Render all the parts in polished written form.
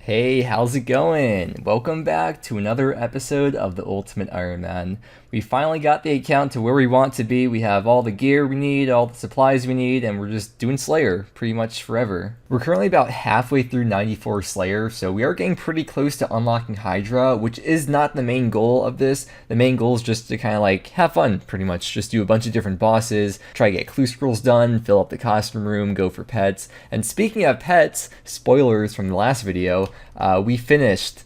Hey, how's it going? Welcome back to another episode of the Ultimate Ironman. We finally got the account to where we want to be. We have all the gear we need, all the supplies we need, and we're just doing Slayer pretty much forever. We're currently about halfway through 94 Slayer, so we are getting pretty close to unlocking Hydra, which is not the main goal of this. The main goal is just to kind of like have fun, pretty much. Just do a bunch of different bosses, try to get clue scrolls done, fill up the costume room, go for pets. And speaking of pets, spoilers from the last video, we finished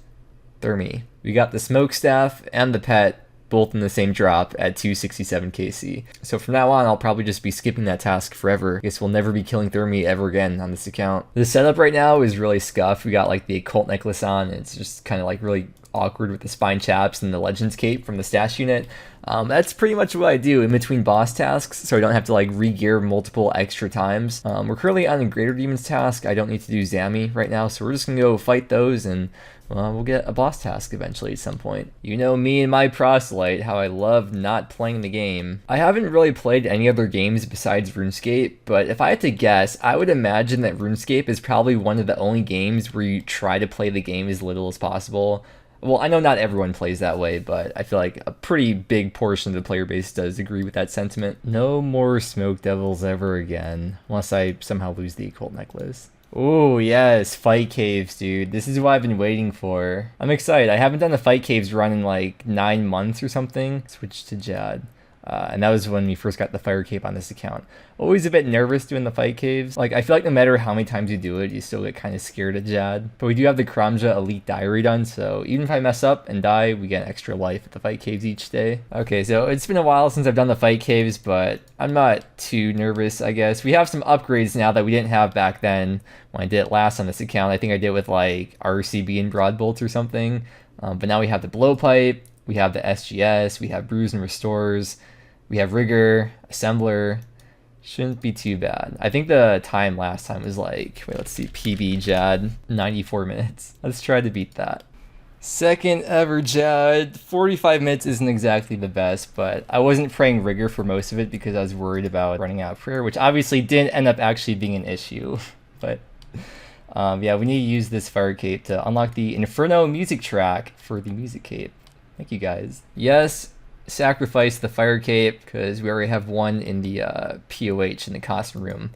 Thermi. We got the smokestaff and the pet both in the same drop at 267 KC. So from now on, I'll probably just be skipping that task forever. I guess we'll never be killing Thermi ever again on this account. The setup right now is really scuffed. We got like the occult necklace on. It's just kind of like really awkward with the spine chaps and the legends cape from the stash unit. That's pretty much what I do in between boss tasks, so I don't have to like re-gear multiple extra times. We're currently on a Greater Demons task. I don't need to do Zami right now, so we're just gonna go fight those and we'll get a boss task eventually at some point. You know me and my proselyte, how I love not playing the game. I haven't really played any other games besides Runescape, but if I had to guess, I would imagine that Runescape is probably one of the only games where you try to play the game as little as possible. Well, I know not everyone plays that way, but I feel like a pretty big portion of the player base does agree with that sentiment. No more smoke devils ever again, unless I somehow lose the occult necklace. Oh yes, fight caves, dude. This is what I've been waiting for. I'm excited. I haven't done the fight caves run in like 9 months or something. Switch to Jad. And that was when we first got the fire cape on this account. Always a bit nervous doing the fight caves. Like, I feel like no matter how many times you do it, you still get kind of scared of Jad. But we do have the Kramja Elite Diary done, so even if I mess up and die, we get an extra life at the fight caves each day. Okay, so it's been a while since I've done the fight caves, but I'm not too nervous, I guess. We have some upgrades now that we didn't have back then when I did it last on this account. I think I did it with, like, RCB and Broadbolt or something. But now we have the Blowpipe, we have the SGS, we have Brews and Restores, we have Rigger, Assembler. Shouldn't be too bad. I think the time last time was like, wait, let's see, PB Jad, 94 minutes. Let's try to beat that. Second ever Jad. 45 minutes isn't exactly the best, but I wasn't praying Rigger for most of it because I was worried about running out of prayer, which obviously didn't end up actually being an issue. But yeah, we need to use this fire cape to unlock the Inferno music track for the music cape. Thank you guys. Yes. Sacrifice the fire cape because we already have one in the POH in the costume room.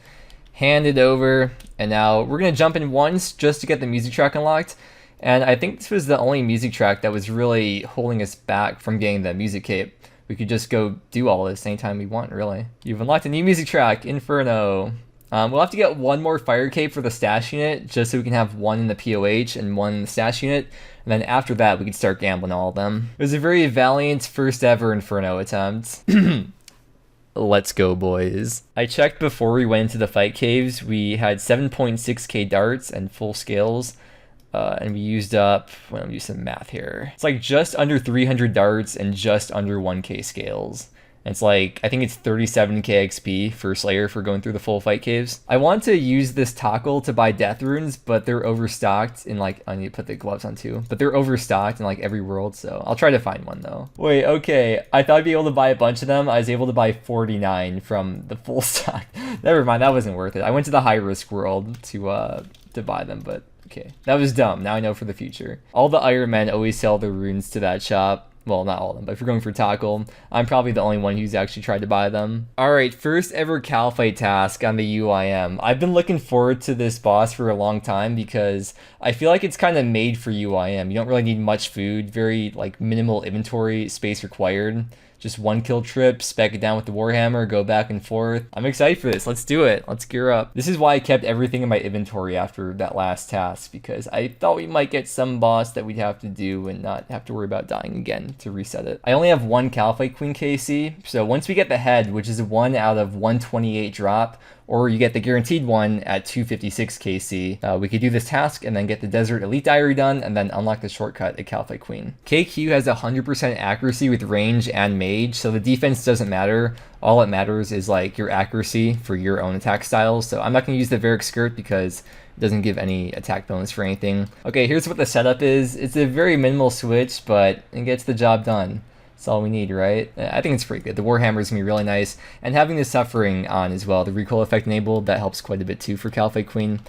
Hand it over, and now we're gonna jump in once just to get the music track unlocked. And I think this was the only music track that was really holding us back from getting the music cape. We could just go do all this anytime we want, really. You've unlocked a new music track, Inferno. We'll have to get one more fire cape for the stash unit just so we can have one in the POH and one in the stash unit. And then after that, we can start gambling all of them. It was a very valiant first ever Inferno attempt. Let's go, boys. I checked before we went into the fight caves. We had 7.6k darts and full scales. And we used up, well, let me do some math here. It's like just under 300 darts and just under 1k scales. It's like, I think it's 37k XP for Slayer for going through the full fight caves. I want to use this toggle to buy death runes, but they're overstocked in like, I need to put the gloves on too, but they're overstocked in like every world, so I'll try to find one though. Wait, okay, I thought I'd be able to buy a bunch of them. I was able to buy 49 from the full stock. Never mind, that wasn't worth it. I went to the high risk world to buy them, but okay. That was dumb, now I know for the future. All the Ironmen always sell their runes to that shop. Well, not all of them, but if we're going for Tackle, I'm probably the only one who's actually tried to buy them. Alright, first ever Kalphite task on the UIM. I've been looking forward to this boss for a long time because I feel like it's kind of made for UIM. You don't really need much food, very like minimal inventory space required. Just one kill trip, spec it down with the Warhammer, go back and forth. I'm excited for this. Let's do it. Let's gear up. This is why I kept everything in my inventory after that last task, because I thought we might get some boss that we'd have to do and not have to worry about dying again to reset it. I only have one Kalphite Queen KC, so once we get the head, which is a 1 out of 128 drop, or you get the guaranteed one at 256 KC. We could do this task and then get the Desert Elite Diary done and then unlock the shortcut at Kalphite Queen. KQ has 100% accuracy with range and mage, so the defense doesn't matter. All it matters is like your accuracy for your own attack styles. So I'm not going to use the Varric Skirt because it doesn't give any attack bonus for anything. Okay, here's what the setup is. It's a very minimal switch, but it gets the job done. That's all we need, right? I think it's pretty good. The Warhammer is going to be really nice. And having the Suffering on as well, the recoil effect enabled, that helps quite a bit too for Kalphite Queen.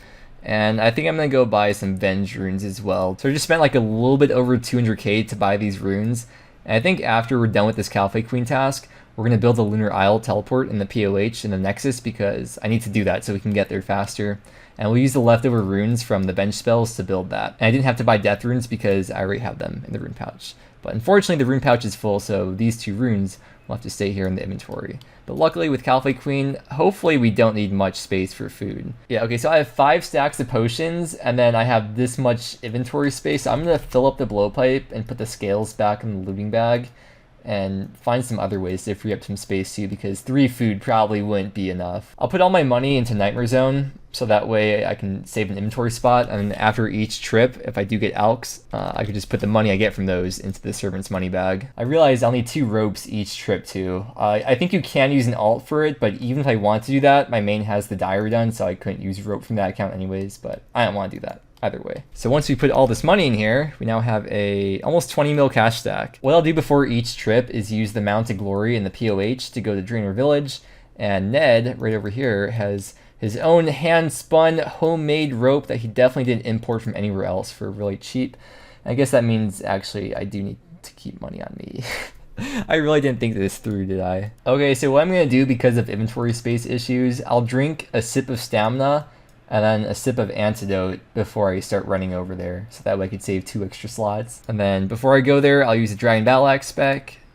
And I think I'm going to go buy some Venge runes as well. So I just spent like a little bit over 200k to buy these runes. And I think after we're done with this Kalphite Queen task, we're going to build a Lunar Isle teleport in the POH in the Nexus because I need to do that so we can get there faster. And we'll use the leftover runes from the bench spells to build that. And I didn't have to buy death runes because I already have them in the rune pouch. But unfortunately the rune pouch is full, so these 2 runes will have to stay here in the inventory. But luckily with Kalphite Queen, hopefully we don't need much space for food. Yeah, okay, so I have 5 stacks of potions, and then I have this much inventory space. So I'm going to fill up the blowpipe and put the scales back in the looting bag and find some other ways to free up some space too, because 3 food probably wouldn't be enough. I'll put all my money into Nightmare Zone, so that way I can save an inventory spot, and after each trip, if I do get alks, I could just put the money I get from those into the servant's money bag. I realize I'll need 2 ropes each trip too. I think you can use an alt for it, but even if I want to do that, my main has the diary done, so I couldn't use rope from that account anyways, but I don't want to do that either way. So once we put all this money in here, we now have a almost 20 mil cash stack. What I'll do before each trip is use the Mounted Glory in the POH to go to Draenor Village, and Ned, right over here, has his own hand-spun homemade rope that he definitely didn't import from anywhere else for really cheap. I guess that means actually I do need to keep money on me. I really didn't think this through, did I? Okay, so what I'm going to do because of inventory space issues, I'll drink a sip of stamina and then a sip of antidote before I start running over there, so that way I could save 2 extra slots. And then before I go there, I'll use the Dragon Battle Axe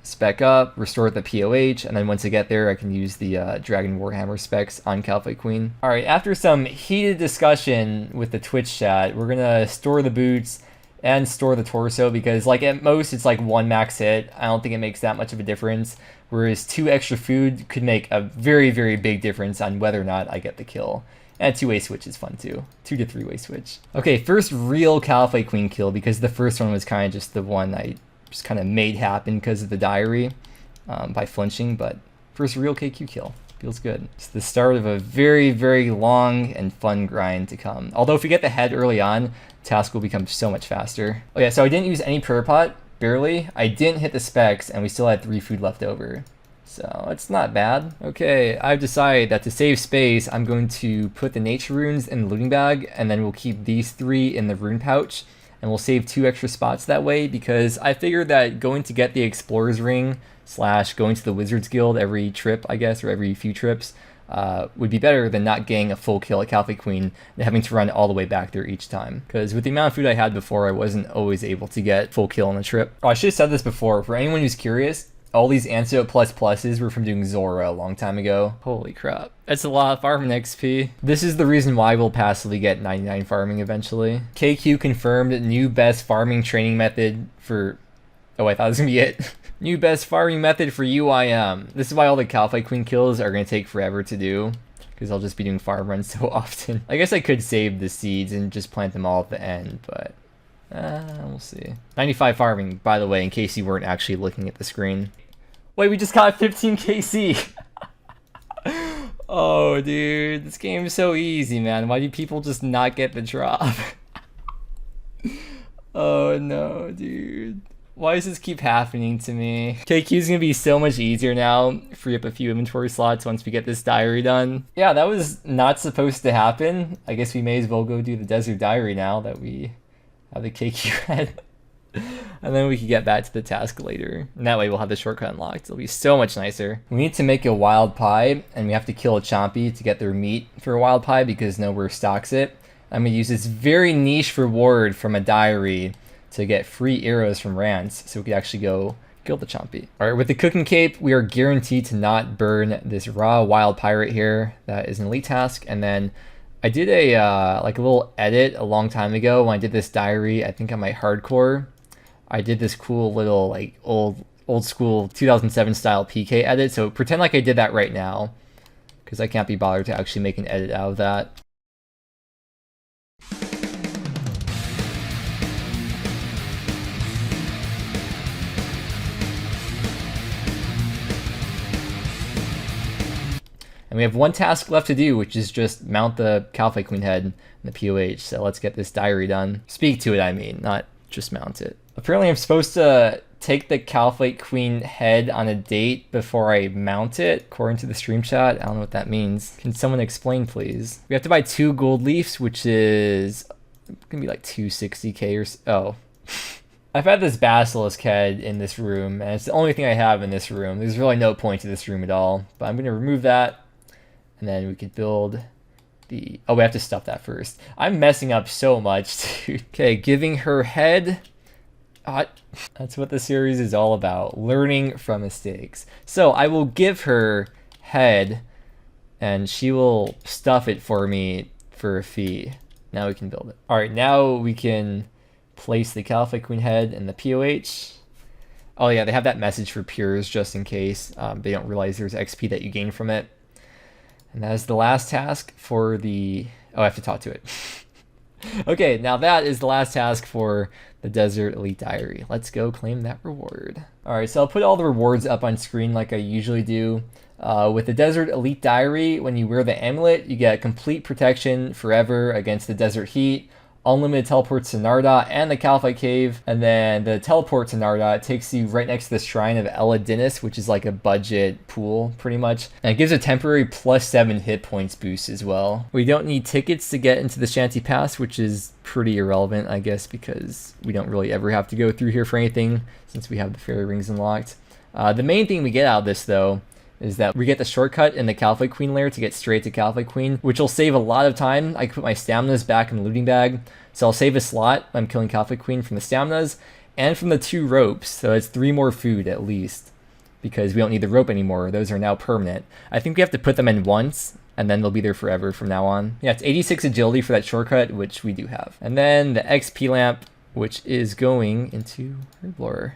spec up, restore the POH, and then once I get there, I can use the Dragon Warhammer specs on Kalphite Queen. Alright, after some heated discussion with the Twitch chat, we're gonna store the boots and store the torso because like at most it's like 1 max hit. I don't think it makes that much of a difference, whereas 2 extra food could make a very, very big difference on whether or not I get the kill. And a 2-way switch is fun too. 2 to 3-way switch. Okay, first real Kalphite Queen kill, because the first one was kind of just the one I just kind of made happen because of the diary by flinching, but first real KQ kill. Feels good. It's the start of a very, very long and fun grind to come. Although if we get the head early on, task will become so much faster. Oh yeah, so I didn't use any prayer pot, barely. I didn't hit the specs, and we still had 3 food left over. So it's not bad. Okay, I've decided that to save space, I'm going to put the nature runes in the looting bag, and then we'll keep these 3 in the rune pouch, and we'll save 2 extra spots that way, because I figured that going to get the Explorer's Ring / going to the Wizard's Guild every trip, I guess, or every few trips, would be better than not getting a full kill at Kalphite Queen and having to run all the way back there each time. Because with the amount of food I had before, I wasn't always able to get full kill on the trip. Oh, I should have said this before. For anyone who's curious, all these Antidote ++s were from doing Zora a long time ago. Holy crap. That's a lot of farming XP. This is the reason why we'll passively get 99 farming eventually. KQ confirmed new best farming training method for... Oh, I thought it was gonna be it. New best farming method for UIM. This is why all the Kalphite Queen kills are gonna take forever to do, because I'll just be doing farm runs so often. I guess I could save the seeds and just plant them all at the end, but... we'll see. 95 farming, by the way, in case you weren't actually looking at the screen. Wait, we just got 15 KC! Oh, dude, this game is so easy, man. Why do people just not get the drop? Oh, no, dude. Why does this keep happening to me? KQ is going to be so much easier now. Free up a few inventory slots once we get this diary done. Yeah, that was not supposed to happen. I guess we may as well go do the desert diary now that we have the KQ head. And then we can get back to the task later. And that way we'll have the shortcut unlocked. It'll be so much nicer. We need to make a wild pie, and we have to kill a chompy to get their meat for a wild pie because nowhere stocks it. I'm going to use this very niche reward from a diary to get free arrows from Rance, so we could actually go kill the chompy. Alright, with the cooking cape, we are guaranteed to not burn this raw wild pie right here. That is an elite task. And then I did a like a little edit a long time ago when I did this diary, I think on my hardcore. I did this cool little like old school 2007 style PK edit, so pretend like I did that right now, because I can't be bothered to actually make an edit out of that. And we have 1 task left to do, which is just mount the Kalphite Queen head in the POH. So let's get this diary done. Speak to it, I mean, not just mount it. Apparently I'm supposed to take the Kalphite Queen head on a date before I mount it, according to the stream chat. I don't know what that means. Can someone explain, please? We have to buy 2 gold leafs, which is gonna be like 260k or so. Oh. I've had this basilisk head in this room, and it's the only thing I have in this room. There's really no point to this room at all. But I'm gonna remove that, and then we could build the... Oh, we have to stuff that first. I'm messing up so much, dude. Okay, giving her head... That's what the series is all about, learning from mistakes. So I will give her head, and she will stuff it for me for a fee. Now we can build it. All right, now we can place the Kalphite Queen head in the POH. Oh yeah, they have that message for peers just in case they don't realize there's XP that you gain from it. And that is the last task for the... Oh, I have to talk to it. Okay, now that is the last task for the Desert Elite Diary. Let's go claim that reward. All right, so I'll put all the rewards up on screen like I usually do. With the Desert Elite Diary, when you wear the amulet, you get complete protection forever against the desert heat, unlimited teleports to Narda and the Kalphite Cave, and then the teleport to Narda takes you right next to the Shrine of Eladinis, which is like a budget pool, pretty much. And it gives a temporary +7 hit points boost as well. We don't need tickets to get into the Shanty Pass, which is pretty irrelevant, I guess, because we don't really ever have to go through here for anything, since we have the fairy rings unlocked. The main thing we get out of this, though, is that we get the shortcut in the Kalphite Queen lair to get straight to Kalphite Queen, which will save a lot of time. I can put my staminas back in the looting bag, so I'll save a slot when I'm killing Kalphite Queen from the staminas and from the 2 ropes, so it's 3 more food at least, because we don't need the rope anymore. Those are now permanent. I think we have to put them in once, and then they'll be there forever from now on. Yeah, it's 86 agility for that shortcut, which we do have. And then the XP lamp, which is going into Herblore.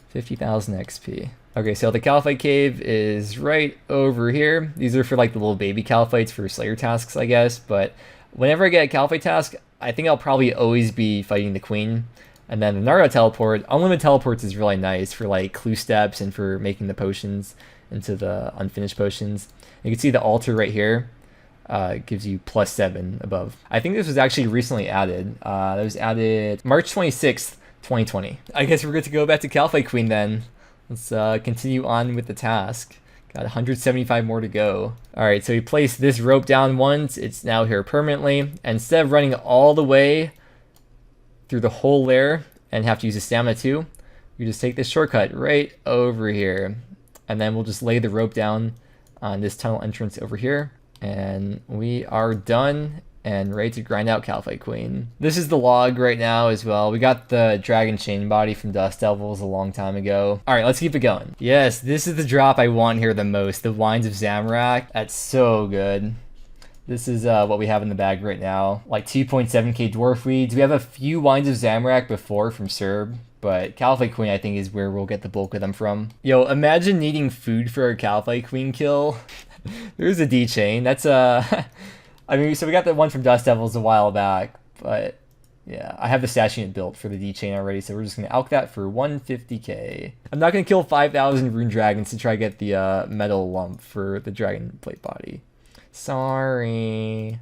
50,000 XP. Okay, so the Kalphite Cave is right over here. These are for like the little baby Kalphites for Slayer tasks, I guess. But whenever I get a Kalphite task, I think I'll probably always be fighting the Queen. And then the Narda teleport, unlimited teleports is really nice for like clue steps and for making the potions into the unfinished potions. You can see the altar right here. It gives you +7 above. I think this was actually recently added. That was added March 26th, 2020. I guess we're good to go back to Kalphite Queen then. Let's continue on with the task. Got 175 more to go. All right, so we placed this rope down once. It's now here permanently. And instead of running all the way through the whole lair and have to use a stamina too, we just take this shortcut right over here. And then we'll just lay the rope down on this tunnel entrance over here. And we are done and ready to grind out Kalphite Queen. This is the log right now as well. We got the dragon chain body from Dust Devils a long time ago. All right, let's keep it going. Yes, this is the drop I want here the most, the Wines of Zamorak. That's so good. This is what we have in the bag right now, like 2.7k dwarf weeds. We have a few Wines of Zamorak before from Serb, but Kalphite Queen I think is where we'll get the bulk of them from. Yo, imagine needing food for a Kalphite Queen kill. There's a D chain. That's I mean, so we got the one from Dust Devils a while back, but yeah, I have the stash unit built for the D chain already, so we're just gonna alch that for 150k. I'm not gonna kill 5,000 rune dragons to try to get the metal lump for the dragon plate body. Sorry.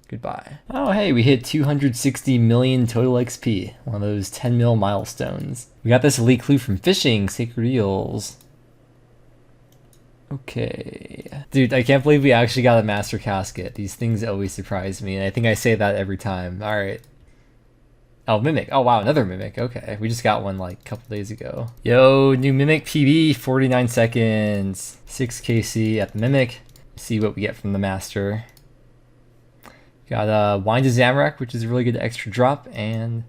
Goodbye. Oh, hey, we hit 260 million total XP. One of those 10 mil milestones. We got this elite clue from fishing, sacred eels. Okay. Dude, I can't believe we actually got a master casket. These things always surprise me, and I think I say that every time. Alright. Oh, Mimic. Oh, wow, another Mimic. Okay. We just got one, like, a couple days ago. Yo, new Mimic PB, 49 seconds. 6 KC at the Mimic. See what we get from the Master. Got Wines of Zamorak, which is a really good extra drop, and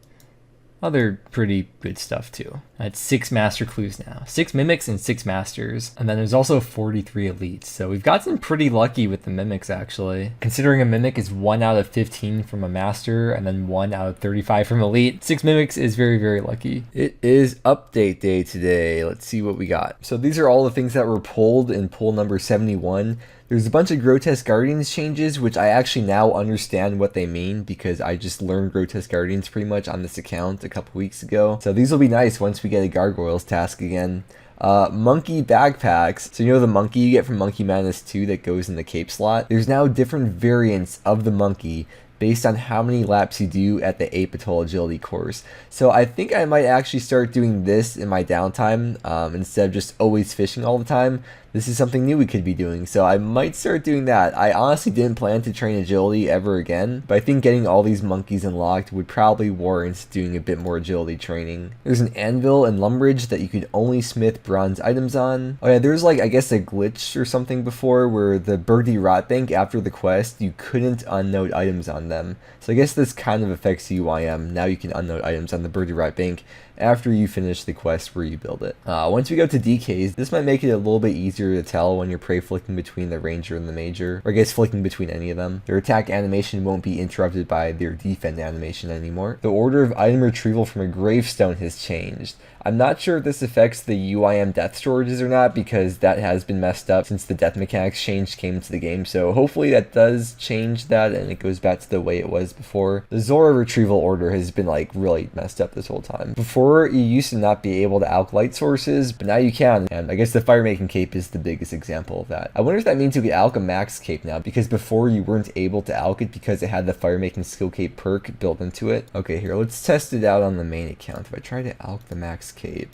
other pretty good stuff too. That's 6 master clues now. 6 mimics and 6 masters. And then there's also 43 elites. So we've gotten pretty lucky with the mimics actually. Considering a mimic is 1 out of 15 from a master and then 1 out of 35 from elite. 6 mimics is very, very lucky. It is update day today. Let's see what we got. So these are all the things that were pulled in pull number 71. There's a bunch of Grotesque Guardians changes, which I actually now understand what they mean because I just learned Grotesque Guardians pretty much on this account a couple weeks ago. So these will be nice once we get a Gargoyles task again. Monkey backpacks. So you know the monkey you get from Monkey Madness 2 that goes in the cape slot? There's now different variants of the monkey based on how many laps you do at the 8 Patrol Agility course. So I think I might actually start doing this in my downtime instead of just always fishing all the time. This is something new we could be doing, so I might start doing that. I honestly didn't plan to train agility ever again, but I think getting all these monkeys unlocked would probably warrant doing a bit more agility training. There's an anvil and lumbridge that you could only smith bronze items on. Oh yeah, there's like, I guess a glitch or something before where the Birdie Rot Bank after the quest, you couldn't unload items on them. So I guess this kind of affects UIM. Now you can unload items on the Birdie Rot Bank after you finish the quest where you build it. Once we go to DKs, this might make it a little bit easier to tell when you're prey flicking between the ranger and the major, or I guess flicking between any of them. Their attack animation won't be interrupted by their defend animation anymore. The order of item retrieval from a gravestone has changed. I'm not sure if this affects the UIM death storages or not, because that has been messed up since the death mechanics change came into the game, so hopefully that does change that and it goes back to the way it was before. The Zora retrieval order has been like really messed up this whole time. Before, you used to not be able to alch light sources, but now you can, and I guess the fire making cape is the biggest example of that. I wonder if that means you can alch a max cape now, because before you weren't able to alch it because it had the fire making skill cape perk built into it. Okay, here, let's test it out on the main account. If I try to alch the max cape,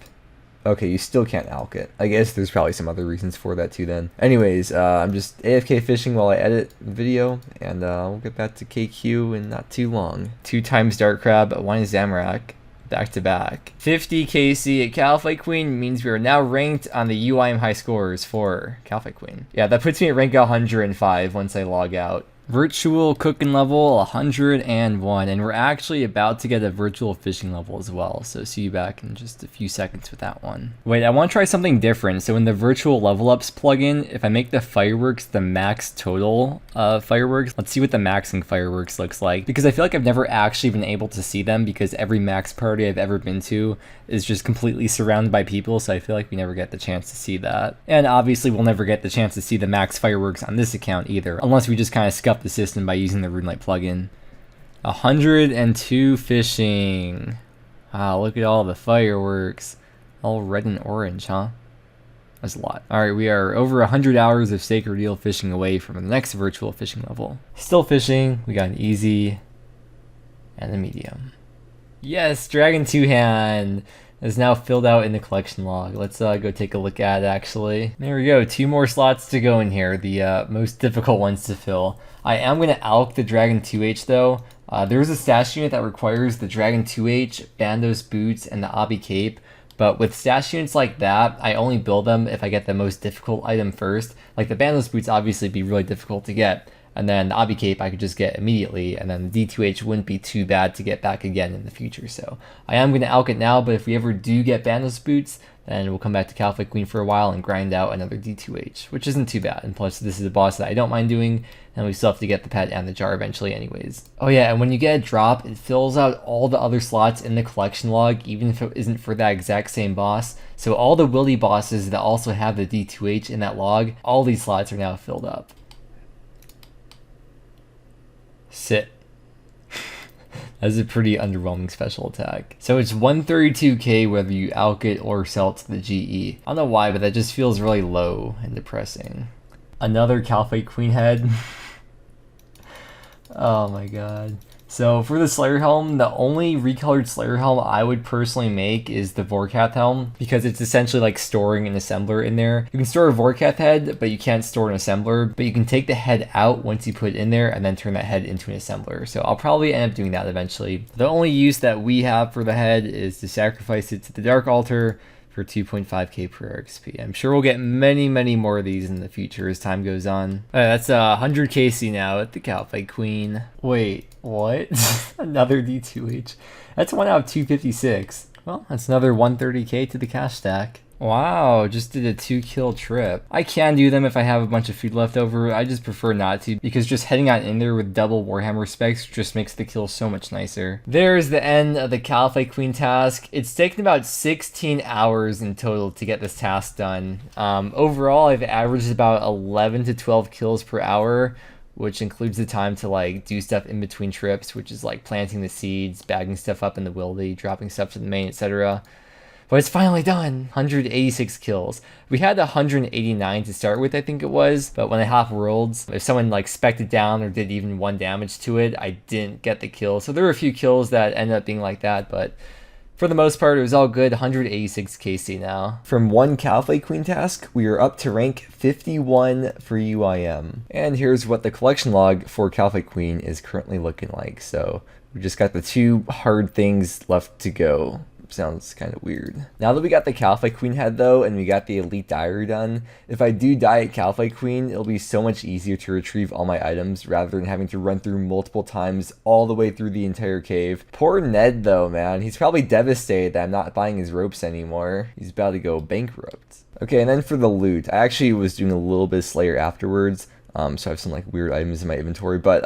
okay, you still can't alch it. I guess there's probably some other reasons for that too then. Anyways, I'm just AFK fishing while I edit the video, and we'll get back to KQ in not too long. 2 times Dart Crab, 1 Zamorak, back to back. 50 KC at Kalphite Queen means we are now ranked on the UIM high scores for Kalphite Queen. Yeah, that puts me at rank 105 once I log out. Virtual cooking level 101, and we're actually about to get a virtual fishing level as well, so see you back in just a few seconds with that one. Wait, I want to try something different. So in the virtual level ups plugin, if I make the fireworks the max total fireworks, let's see what the maxing fireworks looks like, because I feel like I've never actually been able to see them, because every max party I've ever been to is just completely surrounded by people, so I feel like we never get the chance to see that. And obviously we'll never get the chance to see the max fireworks on this account either, unless we just kind of scuff the system by using the Runelight plugin. 102 fishing. Wow, look at all the fireworks. All red and orange, huh? That's a lot. Alright, we are over 100 hours of Sacred Eel fishing away from the next virtual fishing level. Still fishing. We got an easy and a medium. Yes, Dragon Two Hand is now filled out in the collection log. Let's go take a look at it, actually. There we go, 2 more slots to go in here, the most difficult ones to fill. I am going to alch the Dragon 2H though. There's a stash unit that requires the Dragon 2H, Bandos Boots, and the Obby Cape, but with stash units like that, I only build them if I get the most difficult item first. Like the Bandos Boots obviously be really difficult to get, and then the Obby Cape I could just get immediately, and then the D2H wouldn't be too bad to get back again in the future. So I am going to alch it now, but if we ever do get Bandos Boots, then we'll come back to Kalphite Queen for a while and grind out another D2H, which isn't too bad. And plus, this is a boss that I don't mind doing, and we still have to get the pet and the jar eventually anyways. Oh yeah, and when you get a drop, it fills out all the other slots in the collection log, even if it isn't for that exact same boss. So all the Willy bosses that also have the D2H in that log, all these slots are now filled up. Sit. That's a pretty underwhelming special attack. So it's 132k whether you alch it or sell it to the GE. I don't know why, but that just feels really low and depressing. Another Kalphite Queen head. Oh my god. So for the Slayer Helm, the only recolored Slayer Helm I would personally make is the Vorkath Helm, because it's essentially like storing an assembler in there. You can store a Vorkath head, but you can't store an assembler, but you can take the head out once you put it in there and then turn that head into an assembler. So I'll probably end up doing that eventually. The only use that we have for the head is to sacrifice it to the Dark Altar for 2.5k per XP. I'm sure we'll get many, many more of these in the future as time goes on. That's 100 KC now at the Kalphite Queen. Wait, what? Another D2H. That's 1 out of 256. Well, that's another 130k to the cash stack. Wow, just did a 2-kill trip. I can do them if I have a bunch of food left over. I just prefer not to, because just heading on in there with double Warhammer specs just makes the kill so much nicer. There's the end of the Kalphite Queen task. It's taken about 16 hours in total to get this task done. Overall, I've averaged about 11 to 12 kills per hour, which includes the time to like do stuff in between trips, which is like planting the seeds, bagging stuff up in the wildy, dropping stuff to the main, etc. But it's finally done. 186 kills. We had 189 to start with, I think it was. But when I hop worlds, if someone like spec'd it down or did even 1 damage to it, I didn't get the kill. So there were a few kills that ended up being like that, but for the most part, it was all good. 186 KC now. From 1 Kalphite Queen task, we are up to rank 51 for UIM. And here's what the collection log for Kalphite Queen is currently looking like. So we just got the 2 hard things left to go. Sounds kind of weird. Now that we got the Kalphite Queen head though, and we got the Elite Diary done, if I do die at Kalphite Queen, it'll be so much easier to retrieve all my items rather than having to run through multiple times all the way through the entire cave. Poor Ned though, man. He's probably devastated that I'm not buying his ropes anymore. He's about to go bankrupt. Okay, and then for the loot, I actually was doing a little bit of Slayer afterwards, so I have some like weird items in my inventory, but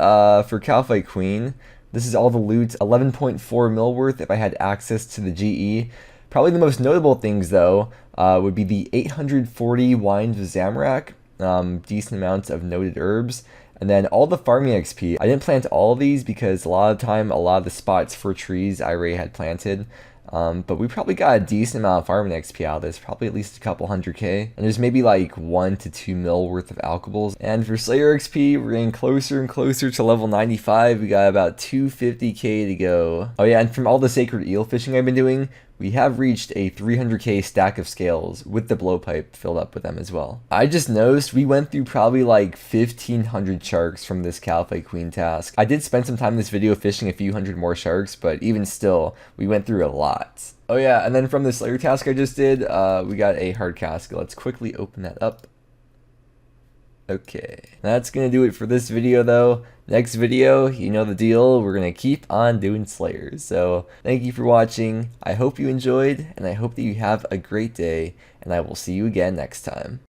for Kalphite Queen, this is all the loot, 11.4 mil worth if I had access to the GE. Probably the most notable things though would be the 840 wines of Zamorak, decent amounts of noted herbs, and then all the farming XP. I didn't plant all of these because a lot of the time, a lot of the spots for trees I already had planted. But we probably got a decent amount of farming XP out of this, probably at least a couple 100k. And there's maybe like 1 to 2 mil worth of alcohols. And for Slayer XP, we're getting closer and closer to level 95. We got about 250k to go. Oh yeah, and from all the sacred eel fishing I've been doing, we have reached a 300k stack of scales with the blowpipe filled up with them as well. I just noticed we went through probably like 1,500 sharks from this Kalphite Queen task. I did spend some time in this video fishing a few hundred more sharks, but even still, we went through a lot. Oh yeah, and then from the Slayer task I just did, we got a hard casket. Let's quickly open that up. Okay, that's gonna do it for this video though. Next video, you know the deal, we're gonna keep on doing Slayers. So thank you for watching, I hope you enjoyed, and I hope that you have a great day, and I will see you again next time.